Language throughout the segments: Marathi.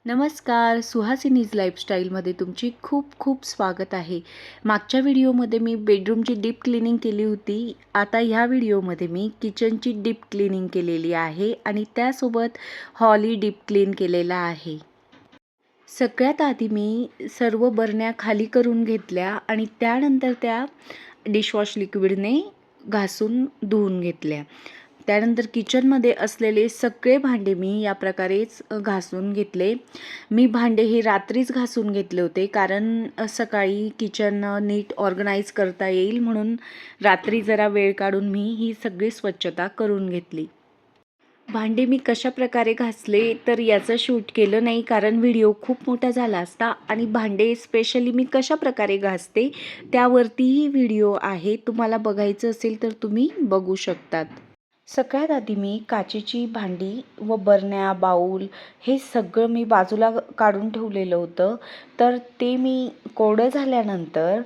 नमस्कार, सुहासिनीज लाईफस्टाईलमध्ये तुमचे खूप खूप स्वागत आहे. मागच्या व्हिडिओमध्ये मी बेडरूमची डीप क्लिनिंग केली होती. आता ह्या व्हिडिओमध्ये मी किचनची डीप क्लिनिंग केलेली आहे आणि त्यासोबत हॉलही डीप क्लीन केलेला आहे. सगळ्यात आधी मी सर्व बरण्या खाली करून घेतल्या आणि त्यानंतर त्या डिशवॉश लिक्विडने घासून धुवून घेतल्या. त्यानंतर किचनमध्ये असलेले सगळे भांडे मी या प्रकारेच घासून घेतले. मी भांडे हे रात्रीच घासून घेतले होते, कारण सकाळी किचन नीट ऑर्गनाईज करता येईल म्हणून रात्री जरा वेळ काढून मी ही सगळी स्वच्छता करून घेतली. भांडे मी कशा प्रकारे घासले तर याचं शूट केलं नाही, कारण व्हिडिओ खूप मोठा झाला असता आणि भांडे स्पेशली मी कशा प्रकारे घासते त्यावरतीही व्हिडिओ आहे. तुम्हाला बघायचं असेल तर तुम्ही बघू शकतात. सगळ्यात आधी मी काचेची भांडी व बरण्या, बाऊल हे सगळं मी बाजूला काढून ठेवलेलं होतं. तर ते मी कोरडं झाल्यानंतर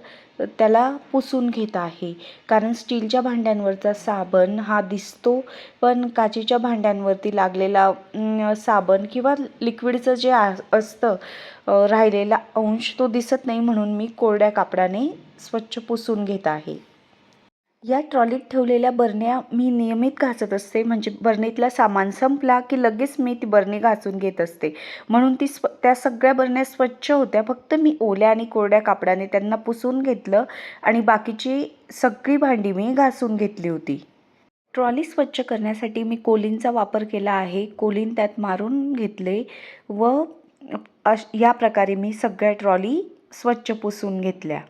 त्याला पुसून घेत आहे, कारण स्टीलच्या भांड्यांवरचा साबण हा दिसतो, पण काचेच्या भांड्यांवरती लागलेला साबण किंवा लिक्विडचं जे असतं राहिलेला अंश तो दिसत नाही, म्हणून मी कोरड्या कापडाने स्वच्छ पुसून घेत आहे. या ट्रॉलीत ठेवलेल्या बरण्या मी नियमित घासत असते, म्हणजे बरणीतला सामान संपला की लगेच मी ती बरणी घासून घेत असते, म्हणून त्या सगळ्या बरण्या स्वच्छ होत्या. फक्त मी ओल्या आणि कोरड्या कापडाने त्यांना पुसून घेतलं आणि बाकीची सगळी भांडी मी घासून घेतली होती. ट्रॉली स्वच्छ करण्यासाठी मी कोलिनचा वापर केला आहे. कोलिन त्यात मारून घेतले व या प्रकारे मी सगळ्या ट्रॉली स्वच्छ पुसून घेतल्या.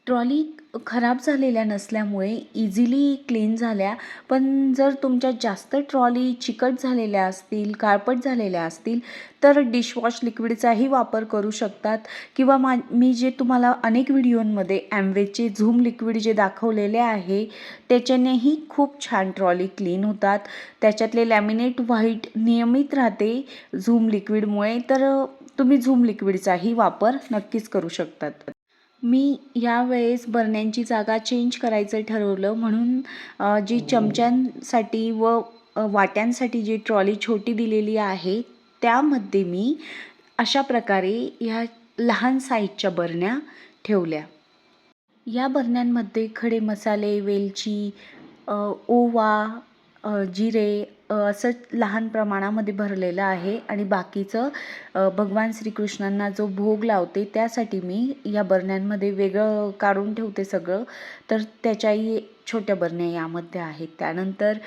ट्रॉली खराब झालेल्या नसल्यामुळे इझिली क्लीन झाल्या, पण जर तुमच्या जास्त ट्रॉली चिकट झालेल्या असतील, काळपट झालेल्या असतील तर डिशवॉश लिक्विडचाही वापर करू शकतात, किंवा मी जे तुम्हाला अनेक व्हिडिओंमध्ये ॲम्वेचे झूम लिक्विड जे दाखवलेले आहे त्याच्यानेही खूप छान ट्रॉली क्लीन होतात. त्याच्यातले लॅमिनेट व्हाईट नियमित राहते झूम लिक्विडमुळे, तर तुम्ही झूम लिक्विडचाही वापर नक्कीच करू शकतात. मी यावेळेस बरण्यांची जागा चेंज करायचं ठरवलं, म्हणून जी चमच्यांसाठी व वाट्यांसाठी जी ट्रॉली छोटी दिलेली आहे त्यामध्ये मी अशा प्रकारे ह्या लहान साईजच्या बरण्या ठेवल्या. या बरण्यांमध्ये खडे मसाले, वेलची, ओवा, जिरे असं लहान प्रमाणामध्ये भरलेलं आहे आणि बाकीचं भगवान श्रीकृष्णांना जो भोग लावते त्यासाठी मी या बरण्यांमध्ये वेगळं काढून ठेवते सगळं. तर त्याच्याही छोट्या बरण्या यामध्ये आहेत. त्यानंतर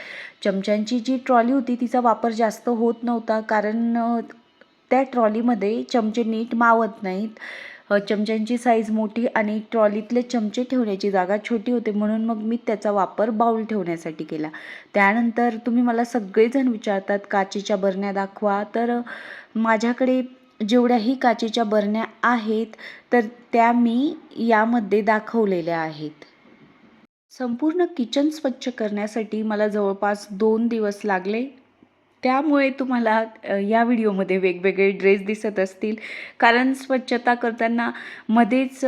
चमच्यांची जी ट्रॉली होती तिचा वापर जास्त होत नव्हता, कारण त्या ट्रॉलीमध्ये चमचे नीट मावत नाहीत. चमच्यांची साईज मोठी आणि ट्रॉलीतले चमचे ठेवण्याची जागा छोटी होते, म्हणून मग मी त्याचा वापर बाऊल ठेवण्यासाठी केला. त्यानंतर तुम्ही मला सगळेजण विचारतात काचेच्या बरण्या दाखवा, तर माझ्याकडे जेवढ्याही काचेच्या बरण्या आहेत तर त्या मी यामध्ये दाखवलेल्या आहेत. संपूर्ण किचन स्वच्छ करण्यासाठी मला जवळपास 2 दिवस लागले. त्यामुळे तुम्हाला या व्हिडिओमध्ये वेगवेगळे ड्रेस दिसत असतील, कारण स्वच्छता करताना मध्येच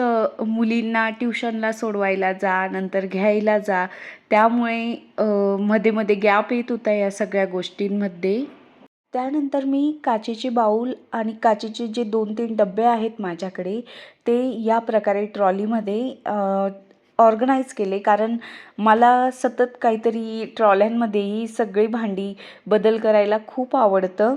मुलींना ट्युशनला सोडवायला जा, नंतर घ्यायला जा, त्यामुळे मध्ये मध्ये गॅप येत होता या सगळ्या गोष्टींमध्ये. त्यानंतर मी काचेचे बाऊल आणि काचेचे जे 2-3 डबे आहेत माझ्याकडे ते या प्रकारे ट्रॉलीमध्ये ऑर्गनाईज केले, कारण मला सतत काहीतरी ट्रॉल्यांमध्येही सगळी भांडी बदल करायला खूप आवडतं.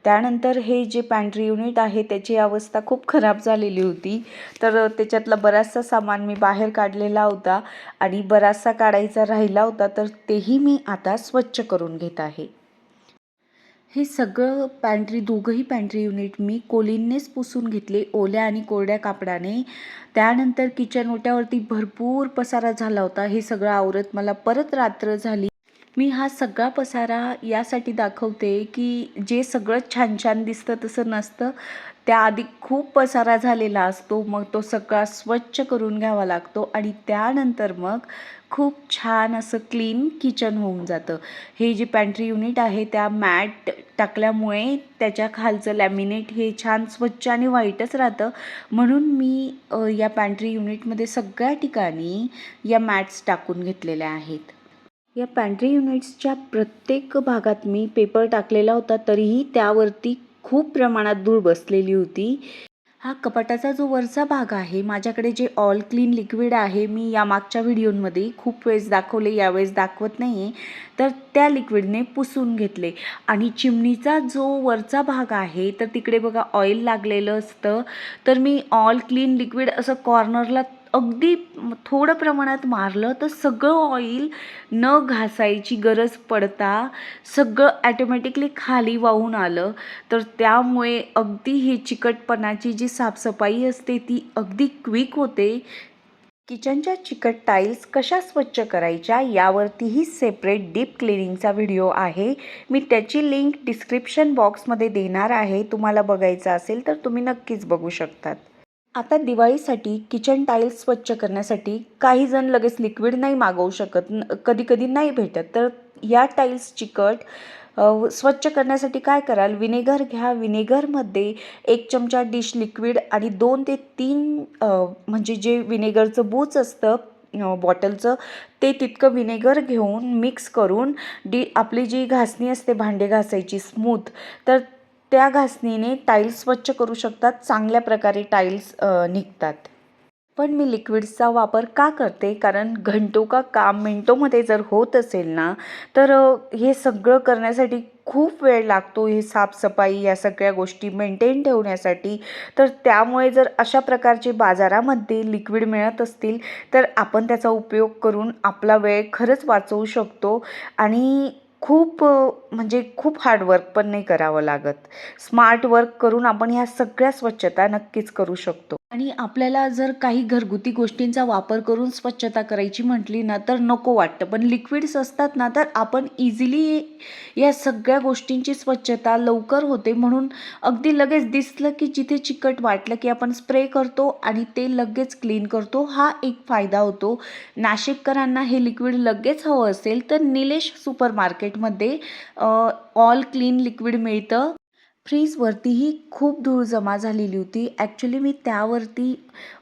त्यानंतर हे जे पॅन्ट्री युनिट आहे त्याची अवस्था खूप खराब झालेली होती, तर त्याच्यातला बराचसा सामान मी बाहेर काढलेला होता आणि बराचसा काढायचा राहिला होता, तर तेही मी आता स्वच्छ करून घेत आहे. हे सगळं दोघंही पॅन्ट्री युनिट मी कोलिननेच पुसून घेतले, ओल्या आणि कोरड्या कापडाने. त्यानंतर किचन ओट्यावरती भरपूर पसारा झाला होता. हे सगळं आवरत मला परत रात्र झाली. मी हा सगळा पसारा यासाठी दाखवते की जे सगळं छान छान दिसतं तसं नसतं. त्याआधी खूप पसारा झालेला असतो, मग तो सगळा स्वच्छ करून घ्यावा लागतो आणि त्यानंतर मग खूप छान असं क्लीन किचन होऊन जातं. हे जे पॅन्ट्री युनिट आहे त्या मॅट टाकल्यामुळे त्याच्या खालचं लॅमिनेट हे छान स्वच्छ आणि व्हाईटच राहतं, म्हणून मी या पॅन्ट्री युनिटमध्ये सगळ्या ठिकाणी या मॅट्स टाकून घेतलेल्या आहेत. या पॅन्ट्री युनिट्सच्या प्रत्येक भागात मी पेपर टाकलेला होता, तरीही त्यावरती खूप प्रमाणात धूळ बसलेली होती. हा कपाटाचा जो वरचा भाग आहे, माझ्याकडे जे ऑल क्लीन लिक्विड आहे, मी या मागच्या व्हिडिओमध्ये खूप वेळेस दाखवले, यावेळेस दाखवत नाही आहे. तर त्या लिक्विडने पुसून घेतले आणि चिमणीचा जो वरचा भाग आहे, तर तिकडे बघा ऑइल लागलेलं असतं. तर मी ऑल क्लीन लिक्विड असं कॉर्नरला अगदी थोडं प्रमाणात मारलं, तर सगळं ऑइल न घासायची गरज पडता सगळं ॲटोमॅटिकली खाली वाहून आलं. तर त्यामुळे अगदी ही चिकटपणाची जी साफसफाई असते ती अगदी क्विक होते. किचनच्या चिकट टाईल्स कशा स्वच्छ करायच्या यावरतीही सेपरेट डीप क्लिनिंगचा व्हिडिओ आहे. मी त्याची लिंक डिस्क्रिप्शन बॉक्समध्ये देणार आहे. तुम्हाला बघायचं असेल तर तुम्ही नक्कीच बघू शकतात. आता दिवाळीसाठी किचन टाईल्स स्वच्छ करण्यासाठी काही जण लगेच लिक्विड नाही मागवू शकत, कधी कधी नाही भेटत. तर या टाईल्स चिकट स्वच्छ करण्यासाठी काय कराल, विनेगर घ्या. विनेगरमध्ये 1 चमचा डिश लिक्विड आणि 2 ते 3 म्हणजे जे विनेगरचं बूच असतं बॉटलचं, ते तितकं विनेगर घेऊन मिक्स करून आपली जी घासणी असते भांडे घासायची स्मूथ, तर त्या घासणीने टाईल्स स्वच्छ करू शकतात. चांगल्या प्रकारे टाईल्स निघतात. पण मी लिक्विड्सचा वापर का करते, कारण घंटो का काम मिनटोमध्ये जर होत असेल ना, तर हे सगळं करण्यासाठी खूप वेळ लागतो. हे साफसफाई या सगळ्या गोष्टी मेंटेन ठेवण्यासाठी. तर त्यामुळे जर अशा प्रकारचे बाजारामध्ये लिक्विड मिळत असतील तर आपण त्याचा उपयोग करून आपला वेळ खरंच वाचवू शकतो आणि खूप म्हणजे खूप हार्डवर्क पण नाही करावं लागत. स्मार्ट वर्क करून आपण ह्या सगळ्या स्वच्छता नक्कीच करू शकतो. आणि आपल्याला जर काही घरगुती गोष्टींचा वापर करून स्वच्छता करायची म्हटली ना, तर नको वाटतं. पण लिक्विड्स असतात ना, तर आपण इझिली या सगळ्या गोष्टींची स्वच्छता लवकर होते. म्हणून अगदी लगेच दिसलं की जिथे चिकट वाटलं की आपण स्प्रे करतो आणि ते लगेच क्लीन करतो. हा एक फायदा होतो. नाशिककरांना हे लिक्विड लगेच हवं असेल तर निलेश सुपर मार्केटमध्ये ऑल क्लीन लिक्विड मिळतं. फ्रीजवरतीही खूप धूळ जमा झालेली होती. ॲक्च्युली मी त्यावरती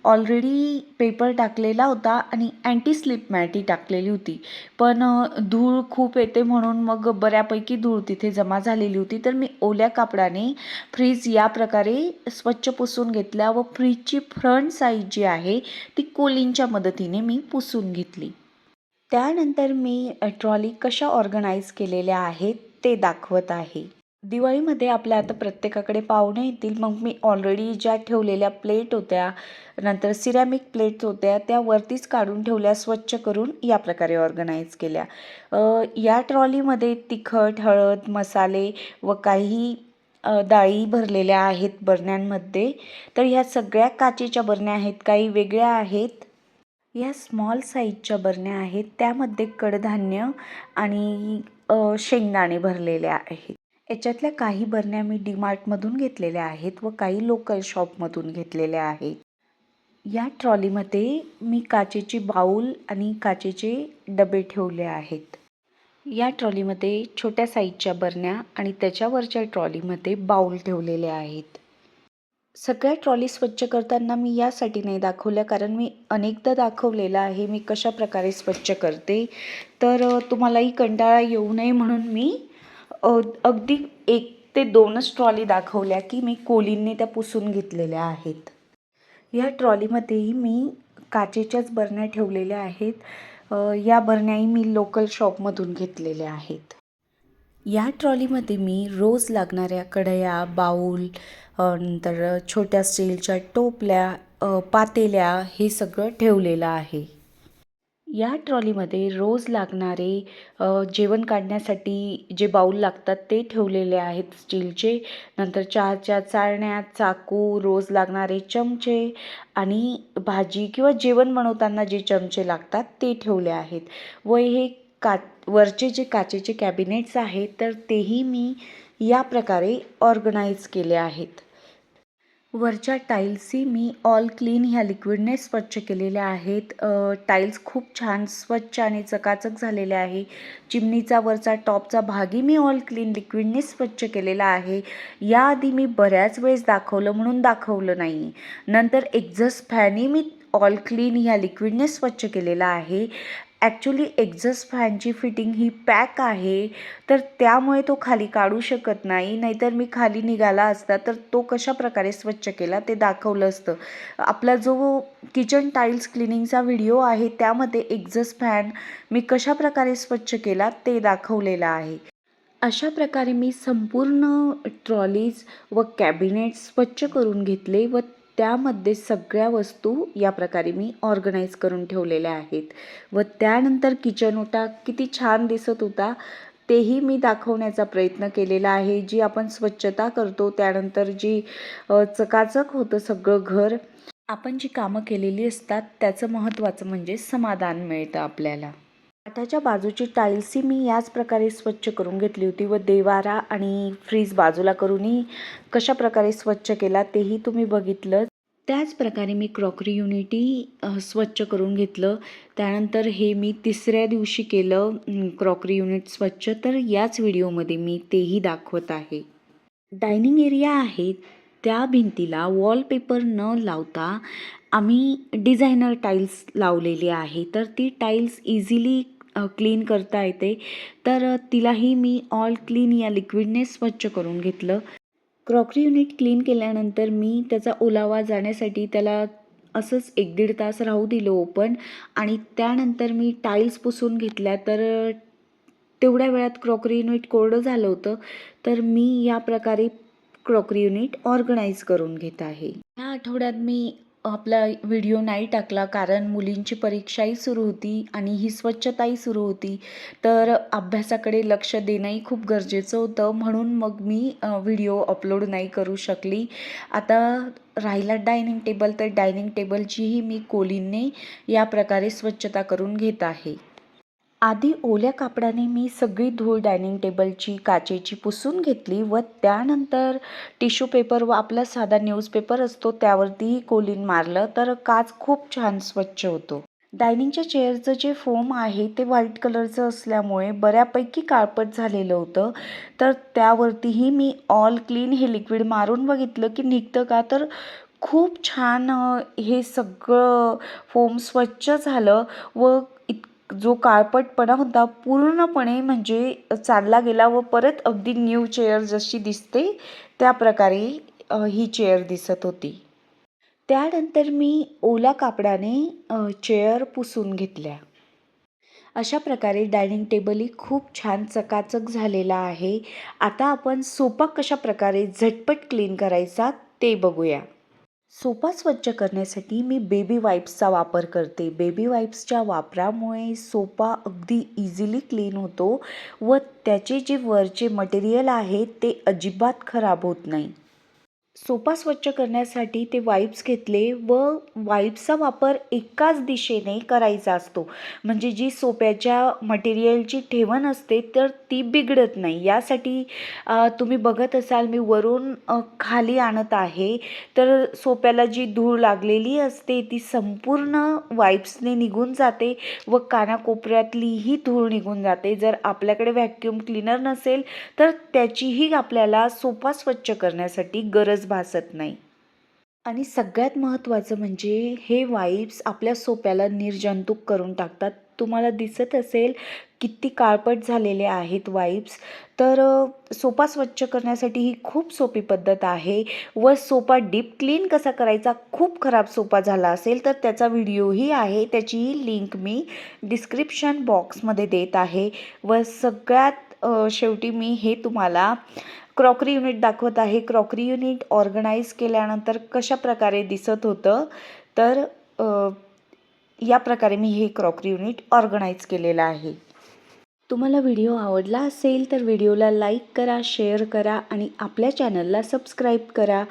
ऑलरेडी पेपर टाकलेला होता आणि अँटी स्लिप मॅटही टाकलेली होती. पण धूळ खूप येते म्हणून मग बऱ्यापैकी धूळ तिथे जमा झालेली होती. तर मी ओल्या कापडाने फ्रीज या प्रकारे स्वच्छ पुसून घेतल्या व फ्रीजची फ्रंट साईड जी आहे ती कोलिनच्या मदतीने मी पुसून घेतली. त्यानंतर मी ट्रॉली कशा ऑर्गनाईज केलेल्या आहेत ते दाखवत आहे. दिवाळीमध्ये आपल्या आता प्रत्येकाकडे पाहुणे येतील, मग मी ऑलरेडी ज्या ठेवलेल्या प्लेट होत्या, नंतर सिरॅमिक प्लेट्स होत्या, त्या वरतीच काढून ठेवल्या, स्वच्छ करून या प्रकारे ऑर्गनाईज केल्या. या ट्रॉलीमध्ये तिखट, हळद, मसाले व काही डाळी भरलेल्या आहेत बरण्यांमध्ये. तर ह्या सगळ्या काचेच्या बरण्या आहेत, काही वेगळ्या आहेत. या स्मॉल साईजच्या बरण्या आहेत, त्यामध्ये कडधान्य आणि शेंगदाणे भरलेले आहेत. याच्यातल्या काही बरण्या मी डीमार्टमधून घेतलेल्या आहेत व काही लोकल शॉपमधून घेतलेल्या आहेत. या ट्रॉलीमध्ये मी काचेची बाऊल आणि काचेचे डबे ठेवले आहेत. या ट्रॉलीमध्ये छोट्या साईजच्या बरण्या आणि त्याच्यावरच्या ट्रॉलीमध्ये बाऊल ठेवलेले आहेत. सगळ्या ट्रॉली स्वच्छ करताना मी यासाठी नाही दाखवल्या, कारण मी अनेकदा दाखवलेलं आहे मी कशा प्रकारे स्वच्छ करते. तर तुम्हालाही कंटाळा येऊ नये म्हणून मी अगदी 1 ते 2च ट्रॉली दाखवल्या की मी कोलिनने त्या पुसून घेतलेल्या आहेत. या ट्रॉलीमध्येही मी काचेच्याच बरण्या ठेवलेल्या आहेत. या बरण्याही मी लोकल शॉपमधून घेतलेल्या आहेत. या ट्रॉलीमध्ये मी रोज लागणाऱ्या कढया, बाऊल, नंतर छोट्या स्टीलच्या टोपल्या, पातेल्या हे सगळं ठेवलेलं आहे. या ट्रॉलीमध्ये रोज लागणारे जेवण काढण्यासाठी जे बाऊल लागतात ते ठेवलेले आहेत स्टीलचे. नंतर चहाच्या चाळण्या, चाकू, रोज लागणारे चमचे आणि भाजी किंवा जेवण बनवताना जे चमचे लागतात ते ठेवले आहेत. व हे वरचे जे काचेचे कॅबिनेट्स आहेत तर तेही मी या प्रकारे ऑर्गनाईज केले आहेत. वरच्या टाईल्सही मी ऑल क्लीन ह्या लिक्विडने स्वच्छ केलेल्या आहेत. टाईल्स खूप छान स्वच्छ आणि चकाचक झालेले आहे. चिमणीचा वरचा टॉपचा भागही मी ऑल क्लीन लिक्विडने स्वच्छ केलेला आहे. याआधी मी बऱ्याच वेळेस दाखवलं म्हणून दाखवलं नाही. नंतर एक्झॉस्ट फॅनही मी ऑल क्लीन ह्या लिक्विडने स्वच्छ केलेला आहे. ॲक्च्युली एक्झॉस्ट फॅनची फिटिंग ही पॅक आहे, तर त्यामुळे तो खाली काढू शकत नाही. नाहीतर मी खाली निघाला असता तर तो कशाप्रकारे स्वच्छ केला ते दाखवलं असतं. आपला जो किचन टाईल्स क्लिनिंगचा व्हिडिओ आहे त्यामध्ये एक्झॉस्ट फॅन मी कशाप्रकारे स्वच्छ केला ते दाखवलेलं आहे. अशा प्रकारे मी संपूर्ण ट्रॉलीज व कॅबिनेट स्वच्छ करून घेतले व त्यामध्ये सगळ्या वस्तू या प्रकारे मी ऑर्गनाईज करून ठेवलेल्या आहेत व त्यानंतर किचन ओटा किती छान दिसत होता तेही मी दाखवण्याचा प्रयत्न केलेला आहे. जी आपण स्वच्छता करतो त्यानंतर जी चकाचक होतं सगळं घर, आपण जी कामं केलेली असतात त्याचं महत्त्वाचं म्हणजे समाधान मिळतं आपल्याला. काठाच्या बाजूची टाईल्सही मी याच प्रकारे स्वच्छ करून घेतली होती व देवारा आणि फ्रीज बाजूला करूनही कशा प्रकारे स्वच्छ केला तेही तुम्ही बघितलं. त्याच प्रकारे मी क्रॉकरी युनिटही स्वच्छ करून घेतलं. त्यानंतर हे मी तिसऱ्या दिवशी केलं क्रॉकरी युनिट स्वच्छ, तर याच व्हिडिओमध्ये मी तेही दाखवत आहे. डायनिंग एरिया आहे त्या भिंतीला वॉलपेपर न लावता आम्ही डिझायनर टाईल्स लावलेली आहे. तर ती टाईल्स इझिली क्लीन करता येते. तर तिलाही मी ऑल क्लीन या लिक्विडने स्वच्छ करून घेतलं. क्रॉकरी युनिट क्लीन केल्यानंतर मी त्याचा ओलावा जाण्यासाठी त्याला असंच 1-1.5 तास राहू दिलं ओपन आणि त्यानंतर मी टाईल्स पुसून घेतल्या. तर तेवढ्या वेळात क्रॉकरी युनिट कोरडं झालं होतं. तर मी या प्रकारे क्रॉकरी युनिट ऑर्गनाईज करून घेत आहे. ह्या आठवड्यात मी आपला व्हिडिओ नाही टाकला कारण मुलींची परीक्षाही सुरू होती आणि ही स्वच्छताही सुरू होती. तर अभ्यासाकडे लक्ष देणंही खूप गरजेचं होतं, म्हणून मग मी व्हिडिओ अपलोड नाही करू शकली. आता राहिला डायनिंग टेबल, तर डायनिंग टेबलचीही मी कोलिनने या प्रकारे स्वच्छता करून घेत आहे. आधी ओल्या कापडाने मी सगळी धूळ डायनिंग टेबलची काचेची पुसून घेतली व त्यानंतर टिश्यू पेपर व आपला साधा न्यूजपेपर असतो त्यावरतीही कोलिन मारलं, तर काच खूप छान स्वच्छ होतो. डायनिंगच्या चेअरचं जे फोम आहे ते व्हाईट कलरचं असल्यामुळे बऱ्यापैकी काळपट झालेलं होतं. तर त्यावरतीही मी ऑल क्लीन हे लिक्विड मारून बघितलं की निघतं का, तर खूप छान हे सगळं फोम स्वच्छ झालं व जो काळपटपणा होता पूर्णपणे म्हणजे चालला गेला व परत अगदी न्यू चेअर जशी दिसते त्या प्रकारे ही चेअर दिसत होती. त्यानंतर मी ओला कापडाने चेअर पुसून घेतल्या. अशा प्रकारे डायनिंग टेबलही खूप छान चकाचक झालेला आहे. आता आपण सोफा कशा प्रकारे झटपट क्लीन करायचा ते बघूया. सोफा स्वच्छ करण्यासाठी मी बेबी वाईप्सचा वापर करते. बेबी वाईप्सच्या वापरामुळे सोफा अगदी इझिली क्लीन होतो व त्याचे जे वरचे मटेरियल आहे ते अजिबात खराब होत नाही. सोफा स्वच्छ करण्यासाठी ते वाईप्स घेतले व वाईप्सचा वापर एकाच दिशेने करायचा असतो. म्हणजे जी सोफ्याच्या मटेरियलची ठेवण असते तर ती बिघडत नाही. यासाठी तुम्ही बघत असाल मी वरून खाली आणत आहे. तर सोफ्याला जी धूळ लागलेली असते ती संपूर्ण वाईप्सने निघून जाते व कानाकोपऱ्यातलीही धूळ निघून जाते. जर आपल्याकडे व्हॅक्यूम क्लीनर नसेल तर त्याचीही आपल्याला सोफा स्वच्छ करण्यासाठी गरज भासत नाही. आणि सगळ्यात महत्त्वाचं म्हणजे हे वाईप्स आपल्या सोफ्याला निर्जंतुक करून टाकतात. तुम्हाला दिसत असेल किती काळपट झालेले आहेत वाईप्स. तर सोफा स्वच्छ करण्यासाठी ही खूप सोपी पद्धत आहे व सोफा डीप क्लीन कसा करायचा, खूप खराब सोफा झाला असेल तर त्याचा व्हिडिओही आहे, त्याचीही लिंक मी डिस्क्रिप्शन बॉक्समध्ये देत आहे. व सगळ्यात शेवटी मी हे तुम्हाला क्रॉकरी युनिट दाखवत आहे. क्रॉकरी युनिट ऑर्गनाईज केल्यानंतर कशा प्रकारे दिसत होतं, तर या प्रकारे मी हे क्रॉकरी युनिट ऑर्गनाईज केलेलं आहे. तुम्हाला व्हिडिओ आवडला असेल तर व्हिडिओला लाईक करा, शेअर करा आणि आपल्या चॅनलला सबस्क्राईब करा.